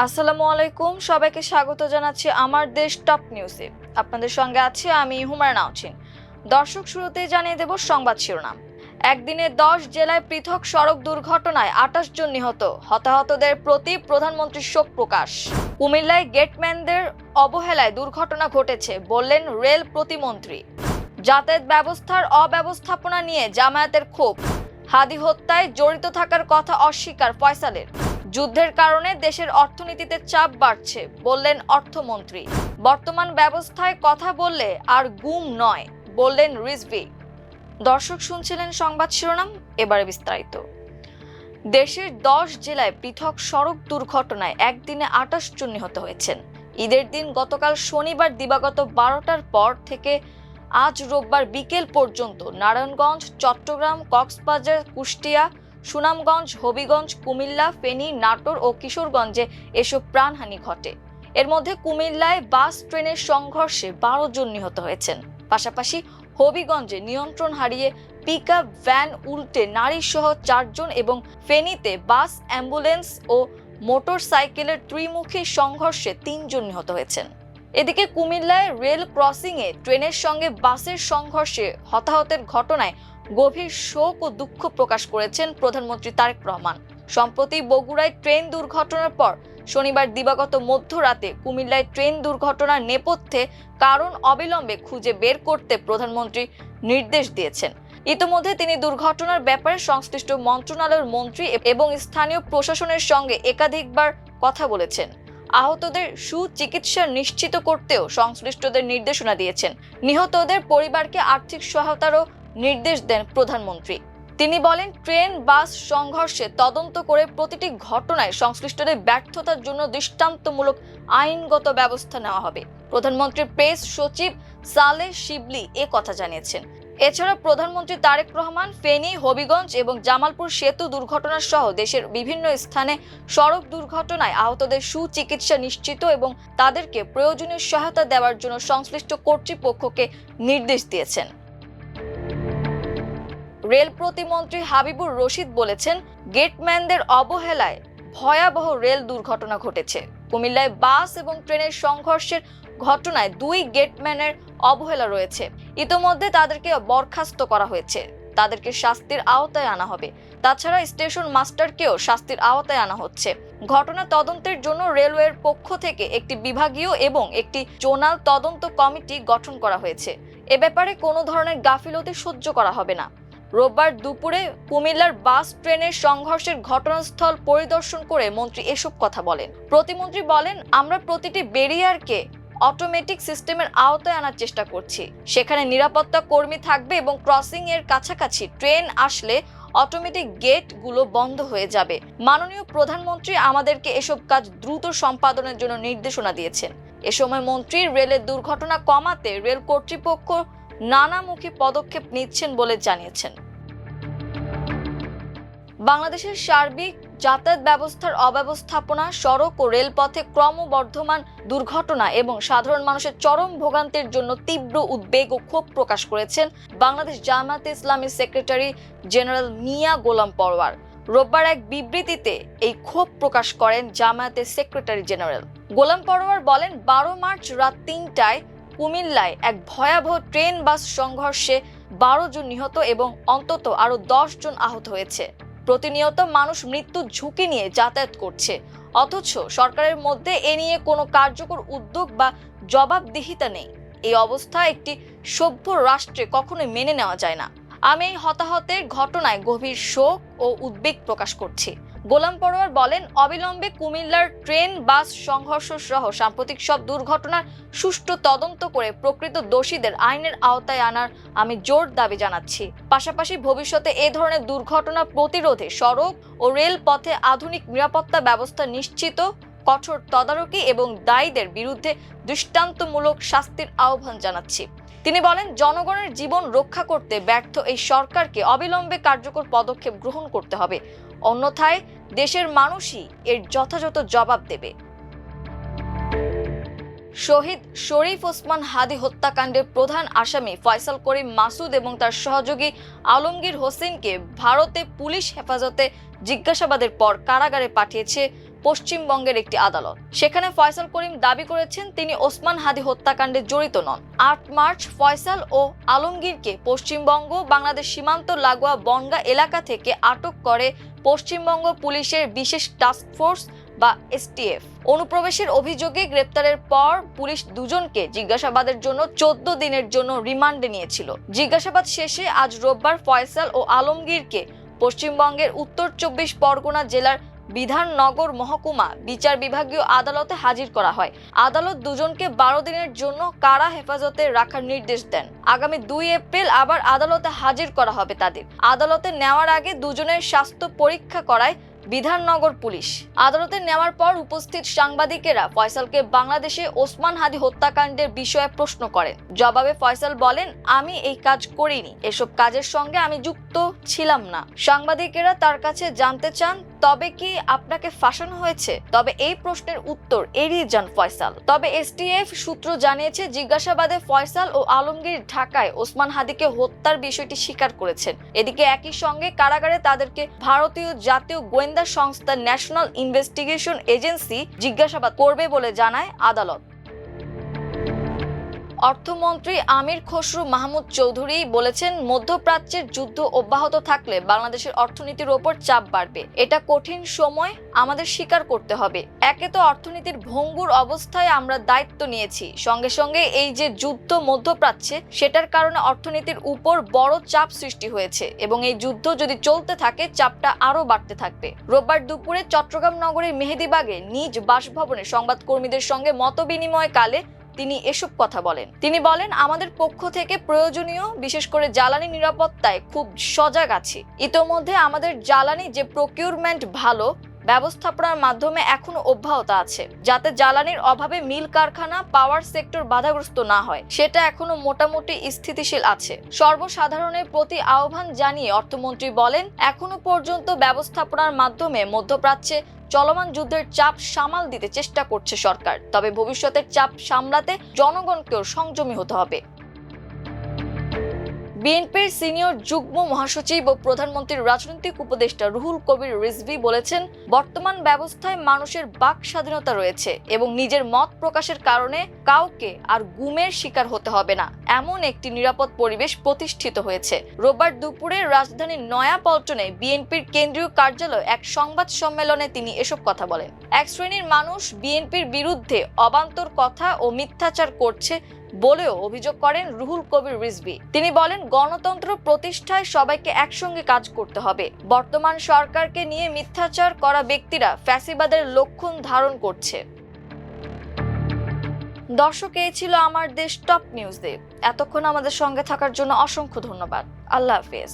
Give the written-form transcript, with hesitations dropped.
আসসালামু আলাইকুম, সবাইকে স্বাগত জানাচ্ছি আমার দেশ টপ নিউজে। আপনাদের সঙ্গে আছি আমি হুমায়রা নাওছিন। দর্শক, শুরুতেই জানিয়ে দেব সংবাদ শিরোনাম। একদিনে 10 জেলায় পৃথক সড়ক দুর্ঘটনায় 28 জন নিহত, হতাহতদের প্রতি প্রধানমন্ত্রীর শোক প্রকাশ। কুমিল্লায় গেটম্যানদের অবহেলায় দুর্ঘটনা ঘটেছে বললেন রেল প্রতিমন্ত্রী। যাতায়াত ব্যবস্থার অব্যবস্থাপনা নিয়ে জামায়াতের ক্ষোভ। হাদি হত্যায় জড়িত থাকার কথা অস্বীকার ফয়সালের। যুদ্ধের কারণে দেশের অর্থনীতিতে চাপ বাড়ছে বললেন অর্থমন্ত্রী। বর্তমান ব্যবস্থায় কথা বললে আর গুম নয় বললেন রিজভী। দর্শক, শুনছিলেন সংবাদ শিরোনাম, এবারে বিস্তারিত। দেশের 10 জেলায় পৃথক সড়ক দুর্ঘটনায় একদিনে 28 জন নিহত হয়েছেন। ঈদের দিন গতকাল শনিবার দিবাগত 12টার পর থেকে আজ রোববার বিকেল পর্যন্ত নারায়ণগঞ্জ, চট্টগ্রাম, কক্সবাজার, কুষ্টিয়া, সুনামগঞ্জ, হবিগঞ্জ, কুমিল্লা, ফেনী, নাটোর ও কিশোরগঞ্জে এসব প্রাণহানি ঘটে। এর মধ্যে কুমিল্লায় বাস ট্রেনের সংঘর্ষে 12 জন নিহত হয়েছেন। পাশাপাশি হবিগঞ্জে নিয়ন্ত্রণ হারিয়ে পিকআপ ভ্যান উল্টে নারী সহ 4 জন এবং ফেনীতে বাস, অ্যাম্বুলেন্স ও মোটর সাইকেলের ত্রিমুখী সংঘর্ষে 3 জন নিহত হয়েছেন। এদিকে কুমিল্লায় রেল ক্রসিংয়ে ট্রেনের সঙ্গে বাসের সংঘর্ষে হতাহতের ঘটনায় গভীর শোক ও দুঃখ প্রকাশ করেছেন প্রধানমন্ত্রী তারেক রহমান। সম্প্রতি বগুড়ায় ট্রেন দুর্ঘটনার পর শনিবার দিবাগত মধ্যরাতে কুমিল্লায় ট্রেন দুর্ঘটনার নেপথ্যে কারণ অবিলম্বে খুঁজে বের করতে প্রধানমন্ত্রী নির্দেশ দিয়েছেন। ইতিমধ্যে তিনি দুর্ঘটনার ব্যাপারে সংশ্লিষ্ট মন্ত্রণালয়ের মন্ত্রী এবং স্থানীয় প্রশাসনের সঙ্গে একাধিকবার কথা বলেছেন। আহতদের সুচিকিৎসা নিশ্চিত করতেও সংশ্লিষ্টদের নির্দেশনা দিয়েছেন। নিহতদের পরিবারকে আর্থিক সহায়তারও নির্দেশ দেন প্রধানমন্ত্রী। তিনি বলেন, ট্রেন বাস সংঘর্ষে তদন্ত করে প্রতিটি ঘটনায় সংশ্লিষ্টদের ব্যর্থতার জন্য দৃষ্টান্তমূলক আইনগত ব্যবস্থা নেওয়া হবে। প্রধানমন্ত্রীর প্রেস সচিব সালেহ শিবলি এ কথা জানিয়েছেন। এছাড়া প্রধানমন্ত্রী তারেক রহমান ফেনী, হবিগঞ্জ এবং জামালপুর সেতু দুর্ঘটনা সহ দেশের বিভিন্ন স্থানে সড়ক দুর্ঘটনায় আহতদের সুচিকিৎসা নিশ্চিত এবং তাদেরকে প্রয়োজনীয় সহায়তা দেওয়ার জন্য সংশ্লিষ্ট কর্তৃপক্ষকে নির্দেশ দিয়েছেন। রেল প্রতিমন্ত্রী হাবিবুর রশিদ বলেছেন, গেটম্যানদের অবহেলায় ভয়াবহ রেল দুর্ঘটনা ঘটেছে। কুমিল্লায় বাস এবং ট্রেনের সংঘর্ষের ঘটনায় 2 গেটম্যানের অবহেলা রয়েছে। ইতোমধ্যে তাদেরকে বরখাস্ত করা হয়েছে, তাদেরকে শাস্তির আওতায় আনা হবে। তাছাড়া স্টেশন মাস্টারকেও শাস্তির আওতায় আনা হচ্ছে। ঘটনা তদন্তের জন্য রেলওয়ের পক্ষ থেকে একটি বিভাগীয় এবং একটি জোনাল তদন্ত কমিটি গঠন করা হয়েছে। এ ব্যাপারে কোনো ধরনের গাফিলতি সহ্য করা হবে না। রোববার দুপুরে কুমিল্লার বাস ট্রেনের সংঘর্ষের ঘটনাস্থল পরিদর্শন করে মন্ত্রী এসব কথা বলেন। প্রতিমন্ত্রী বলেন, আমরা প্রতিটি ব্যারিয়ারকে অটোমেটিক সিস্টেমের আওতায় আনার চেষ্টা করছি। সেখানে নিরাপত্তা কর্মী থাকবে এবং ক্রসিং এর কাছাকাছি ট্রেন আসলে অটোমেটিক গেটগুলো বন্ধ হয়ে যাবে। মাননীয় প্রধানমন্ত্রী আমাদেরকে এসব কাজ দ্রুত সম্পাদনের জন্য নির্দেশনা দিয়েছেন। এ সময় মন্ত্রী রেলের দুর্ঘটনা কমাতে রেল কর্তৃপক্ষ নানামুখী পদক্ষেপ নিচ্ছেন বলে জানিয়েছেন। বাংলাদেশের সার্বিক যাতায়াত ব্যবস্থার অব্যবস্থাপনা, সড়ক ও রেলপথে ক্রমবর্ধমান দুর্ঘটনা এবং সাধারণ মানুষের চরম ভোগান্তির জন্য তীব্র উদ্বেগ ও ক্ষোভ প্রকাশ করেছেন বাংলাদেশ জামায়াতে ইসলামীর সেক্রেটারি জেনারেল মিয়া গোলাম পরওয়ার। রোববার এক বিবৃতিতে এই ক্ষোভ প্রকাশ করেন জামায়াতের সেক্রেটারি জেনারেল। গোলাম পরওয়ার বলেন, 12 মার্চ রাত 3টায় কুমিল্লায় এক ভয়াবহ ট্রেন বাস সংঘর্ষে 12 জন নিহত এবং অন্তত আরো 10 জন আহত হয়েছে। প্রতিনিয়ত মানুষ মৃত্যুর ঝুঁকি নিয়ে যাতায়াত করছে, অথচ সরকারের মধ্যে এ নিয়ে কোনো কার্যকর উদ্যোগ বা জবাবদিহিতা নেই। এই অবস্থা একটি সভ্য রাষ্ট্রে কখনোই মেনে নেওয়া যায় না। আমি এই হতাহতের ঘটনায় গভীর শোক ও উদ্বেগ প্রকাশ করছি। গোলাম পরওয়ার বলেন, অবিলম্বে কুমিল্লার ট্রেন বাস সংঘর্ষ সহ সাম্প্রতিক সব দুর্ঘটনার সুষ্ঠু তদন্ত করে প্রকৃত দোষীদের আইনের আওতায় আনার আমি জোর দাবি জানাচ্ছি। পাশাপাশি ভবিষ্যতে এ ধরনের দুর্ঘটনা প্রতিরোধে সড়ক ও রেল পথে আধুনিক নিরাপত্তা ব্যবস্থা নিশ্চিত, কঠোর তদারকি এবং দায়ীদের বিরুদ্ধে দৃষ্টান্তমূলক শাস্তির আহ্বান জানাচ্ছি। তিনি বলেন, জনগণের জীবন রক্ষা করতে ব্যর্থ এই সরকারকে অবিলম্বে কার্যকর পদক্ষেপ গ্রহণ করতে হবে, অন্যথায় দেশের মানুষই এর যথাযথ জবাব দেবে। শহীদ শরীফ ওসমান হাদি হত্যাকাণ্ডের প্রধান আসামি ফয়সাল করিম মাসুদ এবং তার সহযোগী আলমগীর হোসেনকে ভারতে পুলিশ হেফাজতে জিজ্ঞাসাবাদের পর কারাগারে পাঠিয়েছে পশ্চিমবঙ্গের একটি আদালত। সেখানে ফয়সাল করিম দাবি করেছেন তিনি ওসমান হাদি হত্যাকাণ্ডে জড়িত নন। ৮ মার্চ ফয়সাল ও আলমগীরকে পশ্চিমবঙ্গ বাংলাদেশ সীমান্ত লাগোয়া বনগাঁ এলাকা থেকে আটক করে পশ্চিমবঙ্গ পুলিশের বিশেষ টাস্ক ফোর্স বা এসটিএফ। অনুপ্রবেশের অভিযোগে গ্রেপ্তারের পর পুলিশ দুজনকে জিজ্ঞাসাবাদের জন্য 14 দিনের জন্য রিমান্ডে নিয়েছিল। জিজ্ঞাসাবাদ শেষে আজ রোববার ফয়সাল ও আলমগীরকে পশ্চিমবঙ্গের উত্তর 24 পরগনা জেলার বিধাননগর মহকুমা বিচার বিভাগীয় আদালতে হাজির করা হয়। আদালত দুজনকে 12 দিনের জন্য কারা হেফাজতে রাখার নির্দেশ দেন। আগামী 2 এপ্রিল আবার আদালতে হাজির করা হবে তাদের। আদালতে নেওয়ার আগে দুজনের স্বাস্থ্য পরীক্ষা করায় বিধাননগর পুলিশ। আদালতে নেওয়ার পর উপস্থিত সাংবাদিকেরা ফয়সালকে বাংলাদেশে ওসমান হাদি হত্যাকাণ্ডের বিষয়ে প্রশ্ন করেন। জবাবে ফয়সাল বলেন, আমি এই কাজ করিনি, এসব কাজের সঙ্গে আমি যুক্ত ছিলাম না। সাংবাদিকেরা তার কাছে জানতে চান, তবে কি আপনাকে ফাঁসানো হয়েছে? তবে এই প্রশ্নের উত্তর এড়িয়ে যান ফয়সাল। তবে এসটিএফ সূত্র জানিয়েছে, জিজ্ঞাসাবাদে ফয়সাল ও আলমগীর ঢাকায় ওসমান হাদিকে হত্যার বিষয়টি স্বীকার করেছেন। এদিকে একই সঙ্গে কারাগারে তাদেরকে ভারতীয় জাতীয় গোয়েন্দা সংস্থা ন্যাশনাল ইনভেস্টিগেশন এজেন্সি জিজ্ঞাসাবাদ করবে বলে জানায় আদালত। অর্থমন্ত্রী আমির খসরু মাহমুদ চৌধুরী বলেছেন, মধ্যপ্রাচ্যের যুদ্ধ অব্যাহত থাকলে বাংলাদেশের অর্থনীতির ওপর চাপ বাড়বে। এটা কঠিন সময় আমাদের স্বীকার করতে হবে। একে তো অর্থনীতির ভঙ্গুর অবস্থায় আমরা দায়িত্ব নিয়েছি, সঙ্গে সঙ্গে এই যে যুদ্ধ মধ্যপ্রাচ্যে, সেটার কারণে অর্থনীতির উপর বড় চাপ সৃষ্টি হয়েছে এবং এই যুদ্ধ যদি চলতে থাকে চাপটা আরো বাড়তে থাকবে। রোববার দুপুরে চট্টগ্রাম নগরীর মেহেদীবাগে নিজ বাসভবনে সংবাদকর্মীদের সঙ্গে মতবিনিময়কালে তিনি এসব কথা বলেন। তিনি বলেন, আমাদের পক্ষ থেকে প্রয়োজনীয় বিশেষ করে জ্বালানি নিরাপত্তায় খুব সজাগ আছি। ইতোমধ্যে আমাদের জ্বালানি যে প্রকিউরমেন্ট ভালো ব্যবস্থাপনার মাধ্যমে এখনো অব্যাহত আছে, যাতে জ্বালানির অভাবে মিল কারখানা পাওয়ার সেক্টর বাধাগ্রস্ত না হয়, সেটা এখনো মোটামুটি স্থিতিশীল আছে। সর্বসাধারণের প্রতি আহ্বান জানিয়ে অর্থমন্ত্রী বলেন, এখনো পর্যন্ত ব্যবস্থাপনার মাধ্যমে মধ্যপ্রাচ্যে চলমান যুদ্ধের চাপ সামাল দিতে চেষ্টা করছে সরকার। তবে ভবিষ্যতের চাপ সামলাতে জনগণকেও সংযমী হতে হবে। বিএনপির সিনিয়র যুগ্ম মহাসচিব ও প্রধানমন্ত্রীর রাজনৈতিক উপদেষ্টা রুহুল কবির রিজভী বলেছেন, বর্তমান ব্যবস্থায় মানুষের বাক স্বাধীনতা রয়েছে এবং নিজের মত প্রকাশের কারণে কাউকে আর গুমের শিকার হতে হবে না, এমন একটি নিরাপদ পরিবেশ প্রতিষ্ঠিত হয়েছে। রোববার দুপুরে রাজধানীর নয়াপল্টনে বিএনপির কেন্দ্রীয় কার্যালয়ে এক সংবাদ সম্মেলনে তিনি এসব কথা বলেন। এক শ্রেণীর মানুষ বিএনপির বিরুদ্ধে অবান্তর কথা ও মিথ্যাচার করছে বলেও অভিযোগ করেন রুহুল কবির রিজভী। তিনি বলেন, গণতন্ত্র প্রতিষ্ঠায় সবাইকে একসঙ্গে কাজ করতে হবে। বর্তমান সরকারকে নিয়ে মিথ্যাচার করা ব্যক্তিরা ফ্যাসিবাদের লক্ষণ ধারণ করছে। দর্শক, এই ছিল আমার দেশ টপ নিউজে। এতক্ষণ আমাদের সঙ্গে থাকার জন্য অসংখ্য ধন্যবাদ। আল্লাহ হাফেজ।